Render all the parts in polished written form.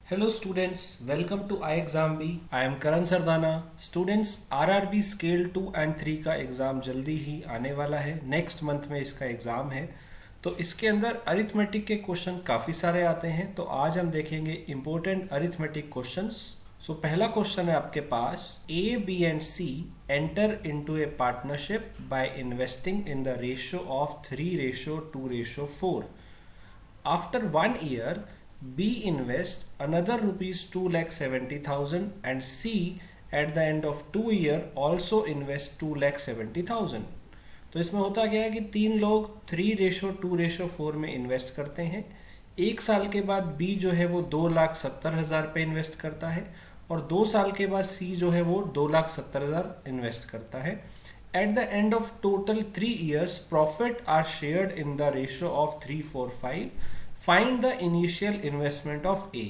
Hello students, welcome to iExamB. I am Karan Sardana. Students, RRB scale 2 and 3 का exam जल्दी ही आने वाला है. नेक्स्ट मंथ में इसका एग्ज़ाम है. तो इसके अंदर अरिथमेटिक के क्वेश्चन काफ़ी सारे आते हैं. तो आज हम देखेंगे इम्पोर्टेंट अरिथमेटिक क्वेश्चंस. सो पहला क्वेश्चन है आपके पास, A, B and C enter into A partnership by investing in the ratio of 3:2:4. After 1 year, B invest another rupees 2,70,000 and C at the end of 2 year also invest 2,70,000. तो इसमें होता क्या है कि तीन लोग 3:2:4 में इन्वेस्ट करते हैं. एक साल के बाद B जो है वो 2,70,000 पे इन्वेस्ट करता है और 2 साल के बाद C जो है वो 2,70,000 इन्वेस्ट करता है. At the end of total 3 years, profit are shared in the ratio of 3:4:5. Find the initial investment of A.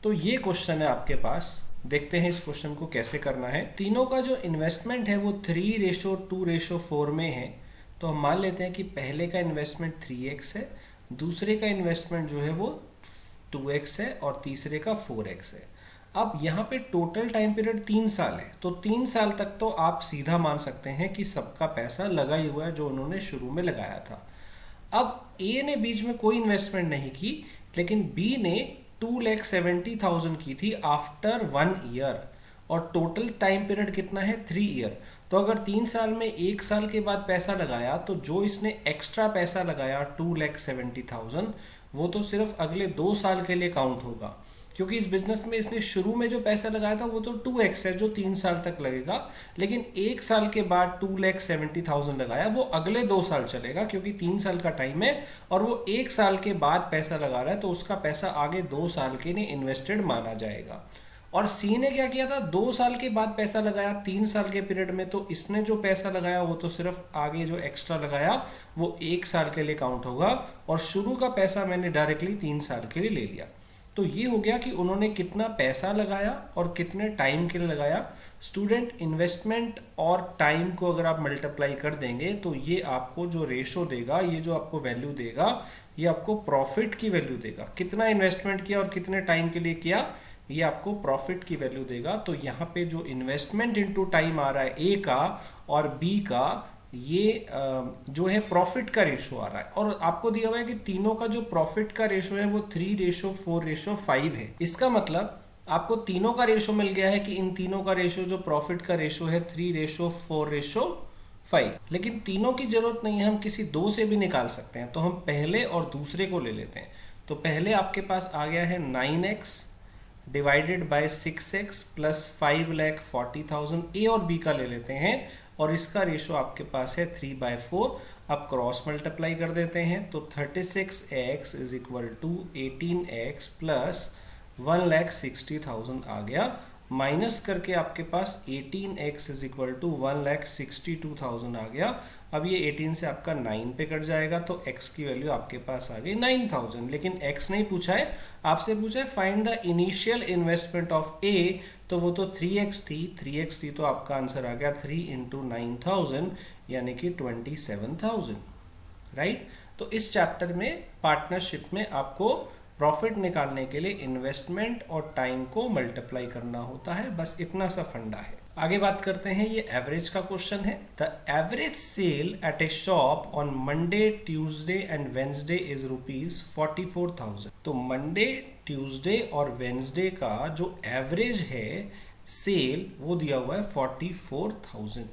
तो ये क्वेश्चन है आपके पास. देखते हैं इस क्वेश्चन को कैसे करना है. तीनों का जो इन्वेस्टमेंट है वो 3:2:4 में है. तो हम मान लेते हैं कि पहले का इन्वेस्टमेंट 3x है, दूसरे का इन्वेस्टमेंट जो है वो 2x है और तीसरे का 4x है. अब यहाँ पे टोटल टाइम पीरियड 3 साल है, तो 3 साल तक तो आप सीधा मान सकते हैं कि सबका पैसा लगा ही हुआ है जो उन्होंने शुरू में लगाया था. अब A ने बीच में कोई इन्वेस्टमेंट नहीं की, लेकिन B ने 2,70,000 की थी आफ्टर 1 ईयर और टोटल टाइम पीरियड कितना है 3 ईयर. तो अगर 3 साल में 1 साल के बाद पैसा लगाया तो जो इसने एक्स्ट्रा पैसा लगाया 2,70,000 वो तो सिर्फ अगले 2 साल के लिए काउंट होगा, क्योंकि इस बिजनेस में इसने शुरू में जो पैसा लगाया था वो तो 2x है जो 3 साल तक लगेगा, लेकिन 1 साल के बाद 2,70,000 लगाया वो अगले 2 साल चलेगा क्योंकि 3 साल का टाइम है और वो 1 साल के बाद पैसा लगा रहा है तो उसका पैसा आगे 2 साल के लिए इन्वेस्टेड माना जाएगा. और सी ने क्या किया था, 2 साल के बाद पैसा लगाया 3 साल के पीरियड में, तो इसने जो पैसा लगाया वो तो सिर्फ आगे जो एक्स्ट्रा लगाया वो 1 साल के लिए काउंट होगा और शुरू का पैसा मैंने डायरेक्टली 3 साल के लिए ले लिया. तो ये हो गया कि उन्होंने कितना पैसा लगाया और कितने टाइम के लिए लगाया. स्टूडेंट, इन्वेस्टमेंट और टाइम को अगर आप मल्टीप्लाई कर देंगे तो ये आपको जो रेशो देगा, ये जो आपको वैल्यू देगा, ये आपको प्रॉफिट की वैल्यू देगा. कितना इन्वेस्टमेंट किया और कितने टाइम के लिए किया, ये आपको प्रॉफिट की वैल्यू देगा. तो यहाँ पे जो इन्वेस्टमेंट इनटू टाइम आ रहा है ए का और बी का, ये जो है प्रॉफिट का रेशो आ रहा है और आपको दिया हुआ है कि तीनों का जो प्रॉफिट का रेशो है वो 3:4:5 है. इसका मतलब आपको तीनों का रेशो मिल गया है कि इन तीनों का रेशो जो प्रॉफिट का रेशो है 3:4:5. लेकिन तीनों की जरूरत नहीं है, हम किसी दो से भी निकाल सकते हैं. तो हम पहले और दूसरे को ले लेते हैं. तो पहले आपके पास आ गया है 9x divided by 6x plus 5,40,000. ए और बी का ले लेते हैं और इसका रेशो आपके पास है 3/4. अब क्रॉस मल्टीप्लाई कर देते हैं तो 36x is equal to 18x plus 1,60,000 आ गया. माइनस करके आपके पास 18x इज इक्वल टू 1,62,000 आ गया. अब ये 18 से आपका 9 पे कट जाएगा तो x की वैल्यू आपके पास आ गई 9,000. लेकिन x नहीं पूछा है, आपसे पूछा है find the initial investment of A. तो वो तो 3x थी तो आपका आंसर आ गया 3 × 9,000 यानी कि 27,000. राइट. तो इस चैप्टर में पार्टनरशिप में आपको प्रॉफिट निकालने के लिए इन्वेस्टमेंट और टाइम को मल्टीप्लाई करना होता है. बस इतना सा फंडा है. आगे बात करते हैं, ये एवरेज का क्वेश्चन है. The average sale at a shop on Monday, Tuesday and Wednesday is ₹44,000. तो मंडे, ट्यूसडे और वेंसडे का जो एवरेज है सेल वो दिया हुआ है 44,000.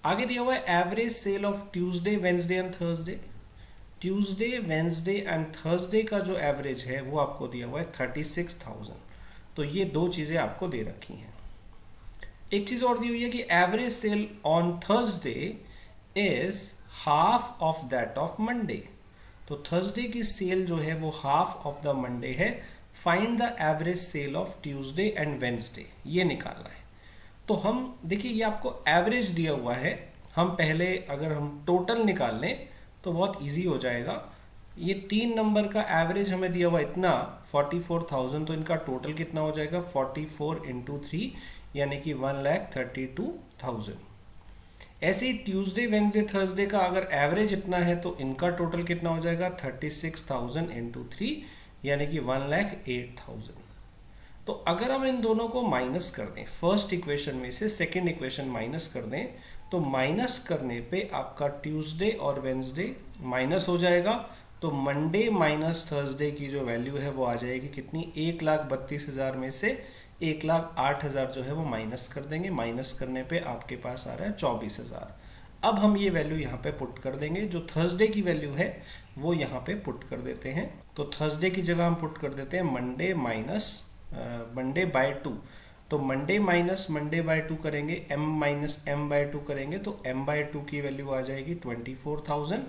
आगे दिया हुआ है average sale of Tuesday, Wednesday and Thursday. Tuesday, Wednesday and Thursday का जो एवरेज है वो आपको दिया हुआ है 36,000. तो ये दो चीजें आपको दे रखी हैं. एक चीज और दी हुई है कि average sale on Thursday is half of that of Monday. तो थर्सडे की सेल जो है वो हाफ ऑफ द मंडे है. Find the average sale of Tuesday and Wednesday, ये निकालना है. तो हम देखिए ये आपको एवरेज दिया हुआ है. हम पहले अगर हम टोटल निकाल लें तो बहुत इजी हो जाएगा. ये 3 नंबर का एवरेज हमें दिया हुआ इतना 44,000, तो इनका टोटल कितना हो जाएगा 44 × 3 यानी कि 1,32,000. ऐसे ही ट्यूसडे, वेंसडे, थर्सडे का अगर एवरेज इतना है तो इनका टोटल कितना हो जाएगा 36,000 × 3 यानी कि 1,08,000. तो अगर हम इन दोनों को माइनस कर दें, फर्स्ट इक्वेशन में से सेकेंड इक्वेशन माइनस कर दें, तो माइनस करने पे आपका ट्यूसडे और वेंसडे माइनस हो जाएगा। तो मंडे माइनस थर्सडे की जो वैल्यू है वो आ जाएगी कितनी, 1,32,000 में से 1,08,000 जो है वो माइनस कर देंगे। माइनस करने पे आपके पास आ रहा है 24,000। अब हम ये वैल्यू यहाँ पे पुट कर देंगे, जो थर्सडे की वैल्यू है वो यहाँ पे पुट कर देते हैं। तो थर्सडे की जगह हम पुट कर देते हैं मंडे माइनस मंडे बाय 2। तो मंडे माइनस मंडे बाय 2 करेंगे, m माइनस m बाय 2 करेंगे, तो m बाय 2 की वैल्यू आ जाएगी 24,000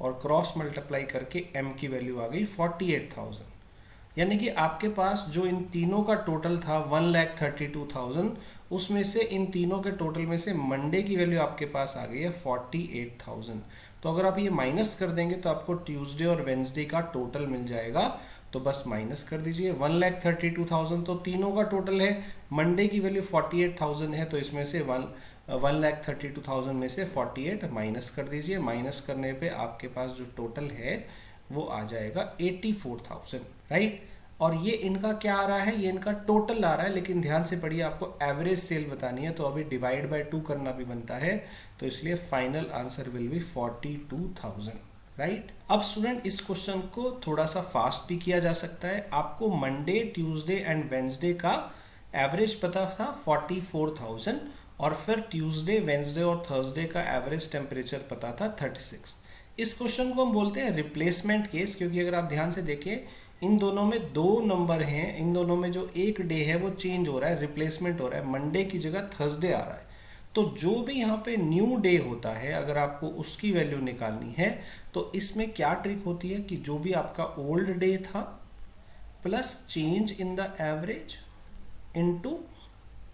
और क्रॉस मल्टीप्लाई करके m की वैल्यू आ गई 48,000। यानी कि आपके पास जो इन तीनों का टोटल था 1,32,000, उसमें से इन तीनों के टोटल में से मंडे की वैल्यू आपके पास आ गई है 48,000। तो अगर आप ये माइनस कर देंगे तो आपको ट्यूसडे और वेंसडे का टोटल मिल जाएगा। तो बस माइनस कर दीजिए, 1,32,000 तो तीनों का टोटल है, मंडे की वैल्यू 48,000 है, तो इसमें से 1,32,000 में से 48 माइनस कर दीजिए। माइनस करने पे आपके पास जो टोटल है वो आ जाएगा 84,000, राइट। और ये इनका क्या आ रहा है, ये इनका टोटल आ रहा है, लेकिन ध्यान से पढ़िए, आपको एवरेज सेल बतानी है, तो अभी डिवाइड बाय 2 करना भी बनता है, तो इसलिए final answer will be 42,000, right. अब स्टूडेंट इस क्वेश्चन को थोड़ा सा फास्ट भी किया जा सकता है। आपको मंडे, ट्यूसडे एंड वेंसडे का एवरेज पता था 44,000 और फिर ट्यूसडे, वेंसडे और थर्सडे का एवरेज टेम्परेचर पता था 36। इस क्वेश्चन को हम बोलते हैं रिप्लेसमेंट केस, क्योंकि अगर आप ध्यान से देखें इन दोनों में 2 नंबर हैं, इन दोनों में जो एक डे है वो चेंज हो रहा है, रिप्लेसमेंट हो रहा है, मंडे की जगह थर्सडे आ रहा है। तो जो भी यहाँ पे न्यू डे होता है, अगर आपको उसकी वैल्यू निकालनी है तो इसमें क्या ट्रिक होती है कि जो भी आपका ओल्ड डे था plus change in the average into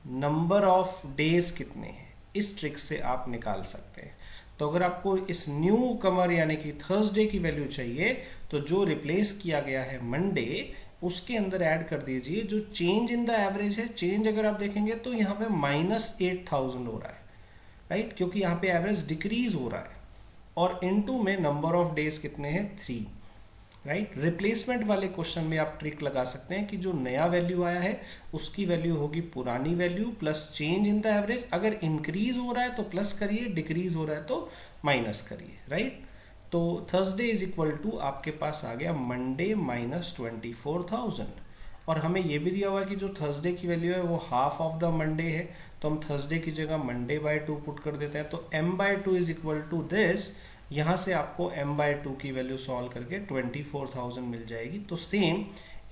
number of days कितने हैं, इस ट्रिक से आप निकाल सकते हैं। तो अगर आपको इस न्यू कमर यानी कि थर्सडे की वैल्यू चाहिए, तो जो रिप्लेस किया गया है मंडे, उसके अंदर ऐड कर दीजिए जो चेंज इन द एवरेज है। चेंज अगर आप देखेंगे तो यहाँ पे -8,000 हो रहा है, राइट, क्योंकि यहाँ पे एवरेज डिक्रीज हो रहा है, और इनटू में नंबर ऑफ डेज कितने हैं, 3, राइट। रिप्लेसमेंट वाले क्वेश्चन में आप ट्रिक लगा सकते हैं कि जो नया वैल्यू आया है उसकी वैल्यू होगी पुरानी value plus change in the average. अगर इंक्रीज हो रहा है तो प्लस करिए, डिक्रीज हो रहा है तो माइनस करिए, राइट। तो थर्सडे इज इक्वल टू आपके पास आ गया मंडे माइनस 24,000, और हमें ये भी दिया हुआ है कि जो थर्सडे की वैल्यू है वो हाफ ऑफ द मंडे है, तो हम थर्सडे की जगह मंडे बाय 2 पुट कर देते हैं। तो m by 2 is equal to this, यहाँ से आपको m बाय 2 की वैल्यू सॉल्व करके 24,000 मिल जाएगी। तो सेम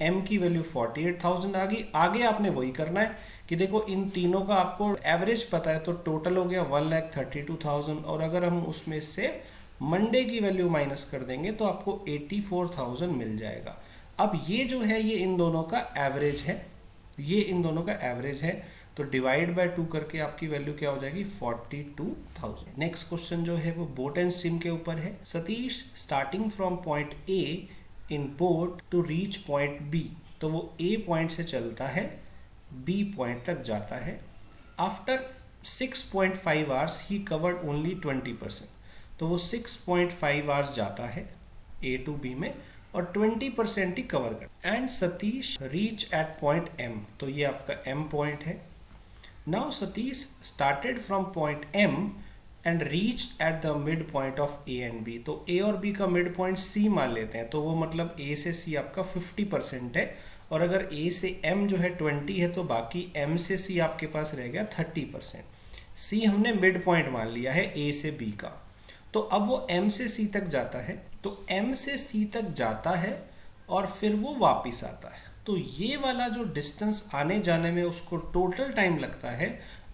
m की वैल्यू 48,000 आ गई। आगे आपने वही करना है कि देखो इन तीनों का आपको एवरेज पता है, तो टोटल हो गया 1,32,000, और अगर हम उसमें से मंडे की वैल्यू माइनस कर देंगे तो आपको 84,000 मिल जाएगा। अब ये जो है ये इन दोनों का एवरेज है, ये इन दोनों का एवरेज है, तो डिवाइड बाय 2 करके आपकी वैल्यू क्या हो जाएगी, 42,000। नेक्स्ट क्वेश्चन जो है वो बोट एंड स्ट्रीम के ऊपर है। Satish starting from point A in boat to reach point B, तो वो ए पॉइंट से चलता है बी पॉइंट तक जाता है। आफ्टर 6.5 आवर्स ही कवर्ड ओनली 20%, तो वो 6.5 आवर्स जाता है ए टू बी में और 20% ही कवर कर। And Satish reach at point M, तो ये आपका एम पॉइंट है। Now Satish started from point M and reached at the mid point of A and B, तो ए और बी का मिड पॉइंट सी मान लेते हैं, तो वो मतलब ए से सी आपका 50% है, और अगर ए से एम जो है 20 है तो बाकी एम से सी आपके पास रह गया 30%। सी हमने मिड पॉइंट मान लिया है ए से बी का, तो अब वो m से c तक जाता है, तो m से c तक जाता है और फिर वो वापस आता है। तो ये वाला जो डिस्टेंस आने जाने में उसको टोटल टाइम लगता है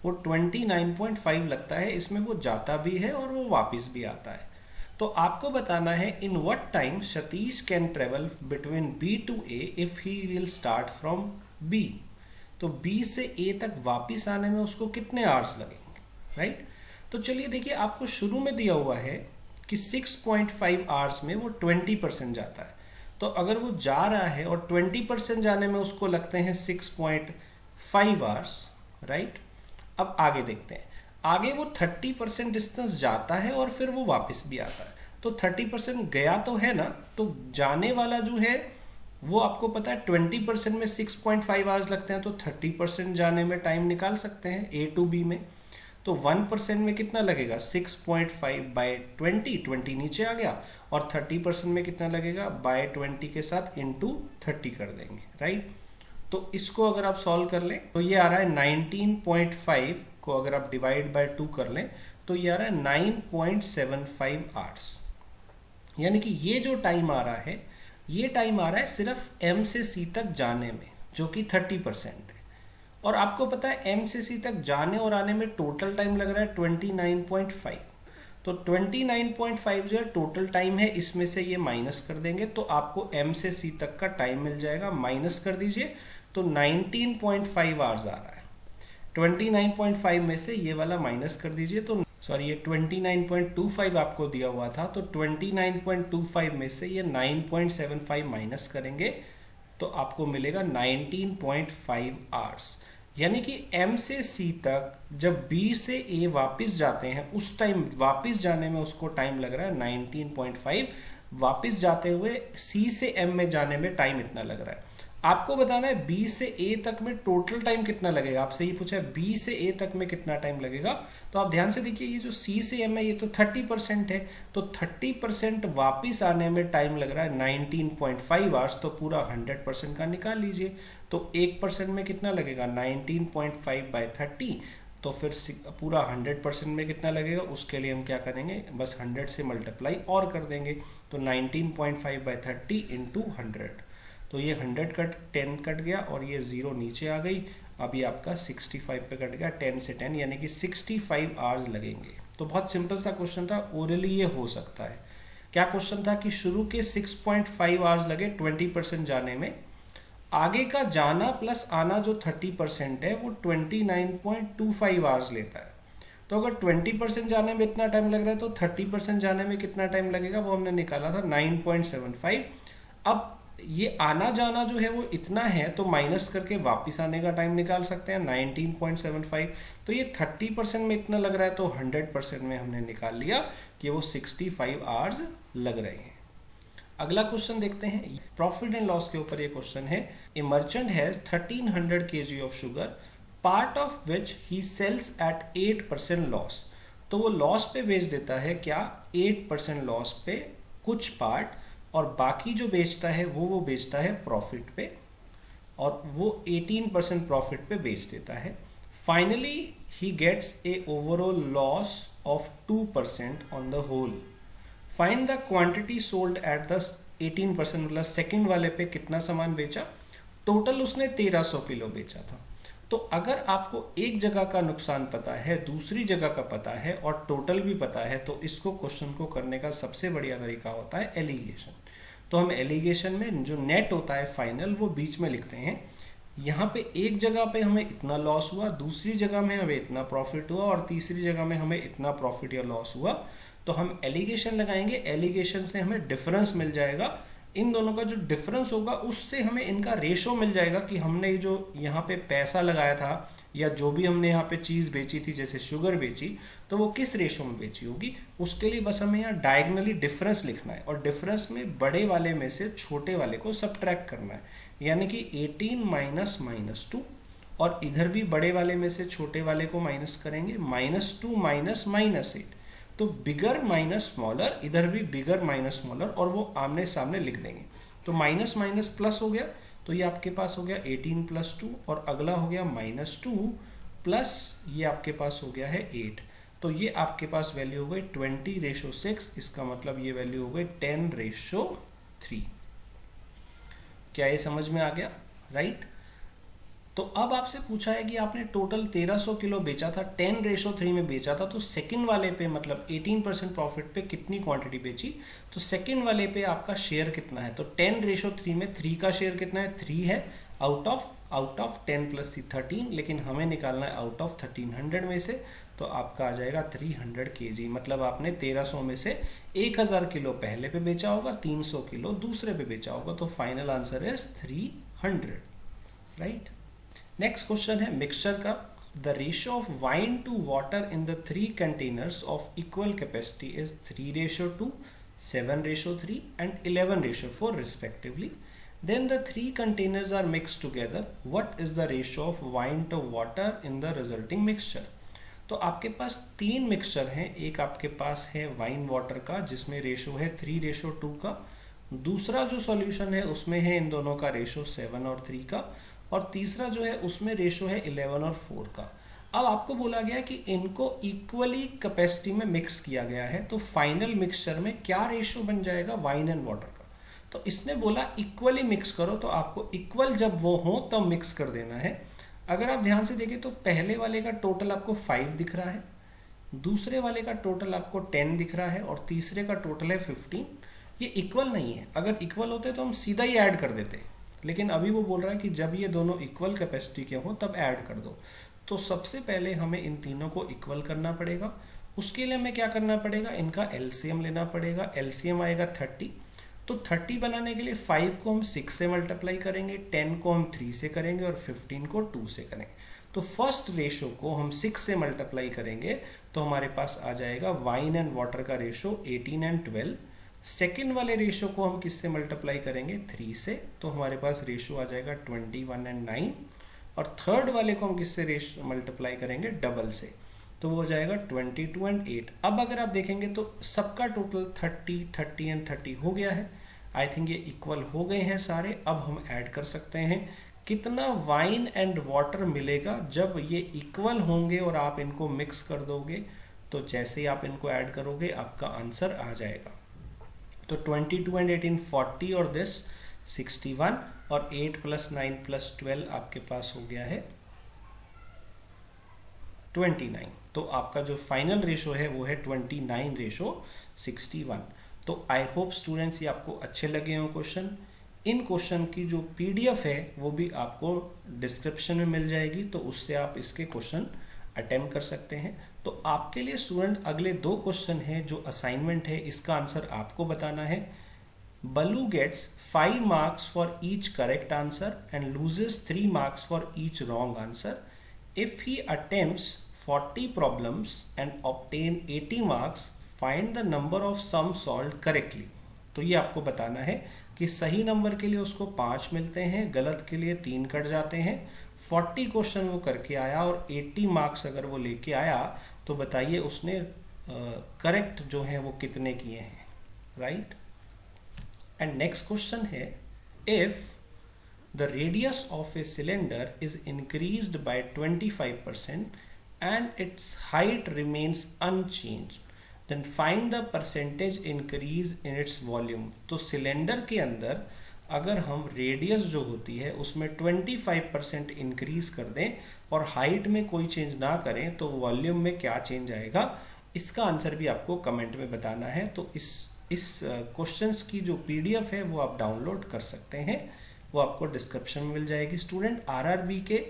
वो 29.5 लगता है। इसमें वो जाता भी है और वो वापस भी आता है। तो आपको बताना है in what time Satish can travel between b to a if he will start from b, तो b से a तक वापस आने में उसको कितने आवर्स लगेंगे, राइट। तो चलिए देखिए, आपको शुरू में दिया हुआ है कि 6.5 आवर्स में वो 20% जाता है, तो अगर वो जा रहा है और 20% जाने में उसको लगते हैं 6.5 आवर्स, राइट। अब आगे देखते हैं, आगे वो 30% डिस्टेंस जाता है और फिर वो वापस भी आता है, तो 30% गया तो है ना, तो जाने वाला जो है वो आपको पता है 20% में 6.5 आवर्स लगते हैं, तो 30% जाने में टाइम निकाल सकते हैं ए टू बी में। तो 1% में कितना लगेगा, 6.5 बाय 20 नीचे आ गया, और 30% में कितना लगेगा, बाय 20 के साथ इंटू 30 कर देंगे, राइट। तो इसको अगर आप सॉल्व कर लें तो ये आ रहा है 19.5 को अगर आप डिवाइड बाय 2 कर लें तो ये आ रहा है 9.75 आवर्स। यानी कि ये जो टाइम आ रहा है, ये टाइम आ रहा है सिर्फ एम से सी तक जाने में, जो कि 30% है। और आपको पता है एम से सी तक जाने और आने में टोटल टाइम लग रहा है 29.5। तो 29.5 जो है टोटल टाइम है, इसमें से ये माइनस कर देंगे तो आपको एम से सी तक का टाइम मिल जाएगा। माइनस कर दीजिए तो 19.5 आवर्स आ रहा है। 29.5 में से ये वाला माइनस कर दीजिए तो सॉरी, ये 29.25 आपको दिया हुआ था, तो 29.25 में से ये 9.75 माइनस करेंगे तो आपको मिलेगा 19.5 आवर्स। यानी कि M से C तक जब B से A वापस जाते हैं उस टाइम वापस जाने में उसको टाइम लग रहा है 19.5, वापस जाते हुए C से M में जाने में टाइम इतना लग रहा है। आपको बताना है B से A तक में टोटल टाइम कितना लगेगा। आपसे ये पूछा है B से A तक में कितना टाइम लगेगा, तो आप ध्यान से देखिए ये जो C से M है ये तो 30% है, तो 30% वापिस आने में टाइम लग रहा है 19.5 आवर्स, तो पूरा 100% का निकाल लीजिए। तो 1% में कितना लगेगा, 19.5 बाय 30, तो फिर पूरा 100% में कितना लगेगा, उसके लिए हम क्या करेंगे, बस 100 से मल्टीप्लाई और कर देंगे। तो 19.5 बाय 30 इंटू 100, तो ये 100 कट 10 कट गया और ये 0 नीचे आ गई। अब ये आपका 65 पे कट गया, 10 से 10 यानी कि 65 आवर्स लगेंगे। तो बहुत सिंपल सा क्वेश्चन था, ओरली ये हो सकता है। क्या क्वेश्चन था कि शुरू के 6.5 आवर्स लगे 20% जाने में, आगे का जाना प्लस आना जो 30% है वो 29.25 आवर्स लेता है। तो अगर 20% जाने में इतना टाइम लग रहा है तो 30% जाने में कितना टाइम लगेगा वो हमने निकाला था 9.75। अब ये आना जाना जो है वो इतना है, तो माइनस करके वापस आने का टाइम निकाल सकते हैं 19.75। तो ये 30% में इतना लग रहा है तो 100% में हमने निकाल लिया कि वो 65 आवर्स लग रहे हैं। अगला क्वेश्चन देखते हैं, प्रॉफिट एंड लॉस के ऊपर ये क्वेश्चन है। A merchant has 1300 kg of sugar, part of which he sells at 8% loss. तो वो लॉस पे बेच देता है क्या, 8% लॉस पे कुछ पार्ट, और बाकी जो बेचता है वो बेचता है प्रॉफिट पे, और वो 18% प्रॉफिट पे बेच देता है। Finally he gets a overall loss of 2% on the whole. Find the quantity sold at the 18%, मतलब सेकंड वाले पे कितना सामान बेचा। टोटल उसने 1300 किलो बेचा था। तो अगर आपको एक जगह का नुकसान पता है, दूसरी जगह का पता है और टोटल भी पता है, तो इसको क्वेश्चन को करने का सबसे बढ़िया तरीका होता है एलिगेशन। तो हम एलिगेशन में जो नेट होता है फाइनल वो बीच में लिखते हैं। यहाँ पे एक जगह पे हमें इतना लॉस हुआ, दूसरी जगह में हमें इतना प्रॉफिट हुआ, और तीसरी जगह में हमें इतना प्रॉफिट या लॉस हुआ। तो हम एलिगेशन लगाएंगे, एलिगेशन से हमें डिफरेंस मिल जाएगा। इन दोनों का जो डिफरेंस होगा उससे हमें इनका रेशो मिल जाएगा कि हमने जो यहाँ पे पैसा लगाया था या जो भी हमने यहाँ पे चीज़ बेची थी, जैसे शुगर बेची, तो वो किस रेशो में बेची होगी। उसके लिए बस हमें यहाँ डायगनली डिफरेंस लिखना है, और डिफरेंस में बड़े वाले में से छोटे वाले को सबट्रैक्ट करना है, यानी कि 18 माइनस -2, और इधर भी बड़े वाले में से छोटे वाले को माइनस करेंगे, -2 माइनस -8, तो बिगर माइनस स्मॉलर, इधर भी बिगर माइनस स्मॉलर, और वो आमने सामने लिख देंगे। तो माइनस माइनस प्लस हो गया, तो ये आपके पास हो गया 18 + 2, और अगला हो गया -2 प्लस ये आपके पास हो गया है 8। तो ये आपके पास वैल्यू हो गई 20:6, इसका मतलब ये वैल्यू हो गई 10:3। क्या ये समझ में आ गया, राइट। तो अब आपसे पूछा है कि आपने टोटल 1300 किलो बेचा था, 10:3 में बेचा था, तो सेकंड वाले पे मतलब 18% प्रॉफिट पे कितनी क्वांटिटी बेची। तो सेकंड वाले पे आपका शेयर कितना है, तो 10:3 में 3 का शेयर कितना है, 3 है, आउट ऑफ 10 + 3 13, लेकिन हमें निकालना है आउट ऑफ 1300 में से, तो आपका आ जाएगा 300 kg। मतलब आपने 1300 में से 1000 किलो पहले पे बेचा होगा, 300 किलो दूसरे पे बेचा होगा, तो final answer is 300, right. Next question है मिक्सचर का। The ratio of wine to water in the 3 containers of equal capacity is 3:2, 7:3 and 11:4 respectively. Then the three containers are mixed together. What is the ratio of wine to water in the resulting mixture? तो आपके पास तीन mixture हैं, एक आपके पास है wine water का जिसमें ratio है 3:2 का, दूसरा जो सॉल्यूशन है उसमें है इन दोनों का रेशो 7 और 3 का, और तीसरा जो है उसमें रेशो है 11 और 4 का। अब आपको बोला गया कि इनको इक्वली कैपेसिटी में मिक्स किया गया है, तो फाइनल मिक्सचर में क्या रेशो बन जाएगा वाइन एंड वाटर का। तो इसने बोला इक्वली मिक्स करो, तो आपको इक्वल जब वो हो तब मिक्स कर देना है। अगर आप ध्यान से देखें तो पहले वाले का टोटल आपको 5 दिख रहा है, दूसरे वाले का टोटल आपको 10 दिख रहा है, और तीसरे का टोटल है 15। ये इक्वल नहीं है, अगर इक्वल होते तो हम सीधा ही ऐड कर देते, लेकिन अभी वो बोल रहा है कि जब ये दोनों इक्वल कैपेसिटी के हों तब ऐड कर दो। तो सबसे पहले हमें इन तीनों को इक्वल करना पड़ेगा। उसके लिए हमें क्या करना पड़ेगा, इनका एलसीएम लेना पड़ेगा। एलसीएम आएगा 30, तो 30 बनाने के लिए 5 को हम 6 से मल्टीप्लाई करेंगे, 10 को हम 3 से करेंगे और 15 को 2 से करेंगे। तो फर्स्ट रेशो को हम 6 से मल्टीप्लाई करेंगे तो हमारे पास आ जाएगा वाइन एंड वाटर का रेशो 18 एंड 12। सेकेंड वाले रेशो को हम किससे मल्टीप्लाई करेंगे, 3 से, तो हमारे पास रेशो आ जाएगा 21 एंड 9। और थर्ड वाले को हम किससे रेशो मल्टीप्लाई करेंगे, डबल से, तो वो हो जाएगा 22 एंड 8। अब अगर आप देखेंगे तो सबका टोटल 30, 30 एंड 30 हो गया है। आई थिंक ये इक्वल हो गए हैं सारे। अब हम ऐड कर सकते हैं कितना वाइन एंड वाटर मिलेगा जब ये इक्वल होंगे और आप इनको मिक्स कर दोगे। तो जैसे ही आप इनको ऐड करोगे आपका आंसर आ जाएगा। तो 22 एंड 18 40 और दिस 61, और 8 + 9 + 12 आपके पास हो गया है 29। तो आपका जो फाइनल रेशो है वो है 29:61। तो आई होप स्टूडेंट्स ये आपको अच्छे लगे हों क्वेश्चन। इन क्वेश्चन की जो पीडीएफ है वो भी आपको डिस्क्रिप्शन में मिल जाएगी, तो उससे आप इसके क्वेश्चन अटेम्प्ट कर सकते हैं। तो आपके लिए स्टूडेंट अगले 2 क्वेश्चन है जो असाइनमेंट है, इसका आंसर आपको बताना है। Balu gets 5 marks for each correct answer and loses 3 marks for each wrong answer if he attempts 40 problems and obtain 80 marks, find the number of sum solved correctly. तो ये आपको बताना है कि सही नंबर के लिए उसको 5 मिलते हैं, गलत के लिए 3 कट जाते हैं। 40 क्वेश्चन वो करके आया और 80 मार्क्स अगर वो लेके आया तो बताइए उसने करेक्ट जो है वो कितने किए हैं, राइट। एंड नेक्स्ट क्वेश्चन है, if the radius of a cylinder is increased by 25% and its height remains unchanged, then find the percentage increase in its volume. तो सिलेंडर के अंदर अगर हम रेडियस जो होती है उसमें 25% इंक्रीज कर दें और हाइट में कोई चेंज ना करें तो वॉल्यूम में क्या चेंज आएगा, इसका आंसर भी आपको कमेंट में बताना है। तो इस क्वेश्चंस की जो पीडीएफ है वो आप डाउनलोड कर सकते हैं, वो आपको डिस्क्रिप्शन में मिल जाएगी। स्टूडेंट आरआरबी के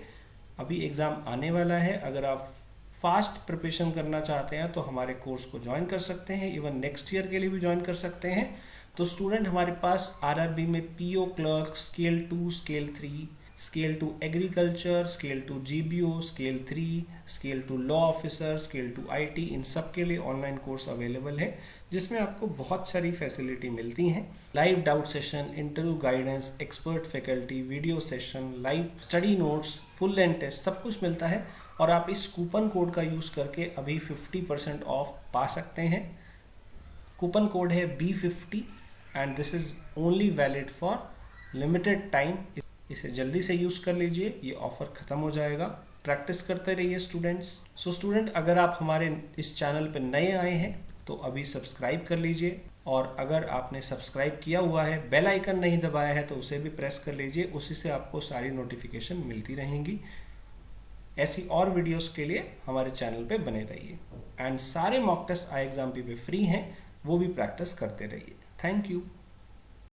अभी एग्ज़ाम आने वाला है, अगर आप फास्ट प्रिपरेशन करना चाहते हैं तो हमारे कोर्स को ज्वाइन कर सकते हैं, इवन नेक्स्ट ईयर के लिए भी ज्वाइन कर सकते हैं। तो स्टूडेंट हमारे पास आरआरबी में PO clerk, scale 2, scale 3, scale 2 agriculture, scale 2 GBO, scale 3, scale 2 law officer, scale 2 IT, इन सब के लिए ऑनलाइन कोर्स अवेलेबल है जिसमें आपको बहुत सारी फैसिलिटी मिलती हैं। Live doubt session, interview guidance, expert faculty, video session, live study notes, full length test, सब कुछ मिलता है। और आप इस कूपन कोड का यूज़ करके अभी 50% ऑफ पा सकते हैं। कूपन कोड है B50 and this is only valid for limited time. इसे जल्दी से यूज़ कर लीजिए, ये ऑफर ख़त्म हो जाएगा। प्रैक्टिस करते रहिए स्टूडेंट्स। सो स्टूडेंट, अगर आप हमारे इस चैनल पर नए आए हैं तो अभी सब्सक्राइब कर लीजिए, और अगर आपने सब्सक्राइब किया हुआ है, बेल आइकन नहीं दबाया है तो उसे भी प्रेस कर लीजिए, उसी से आपको सारी नोटिफिकेशन मिलती रहेंगी। ऐसी और वीडियोस के लिए हमारे चैनल पे बने रहिए। एंड सारे मॉक टेस्ट आई एग्जाम पे फ्री हैं, वो भी प्रैक्टिस करते रहिए। Thank you.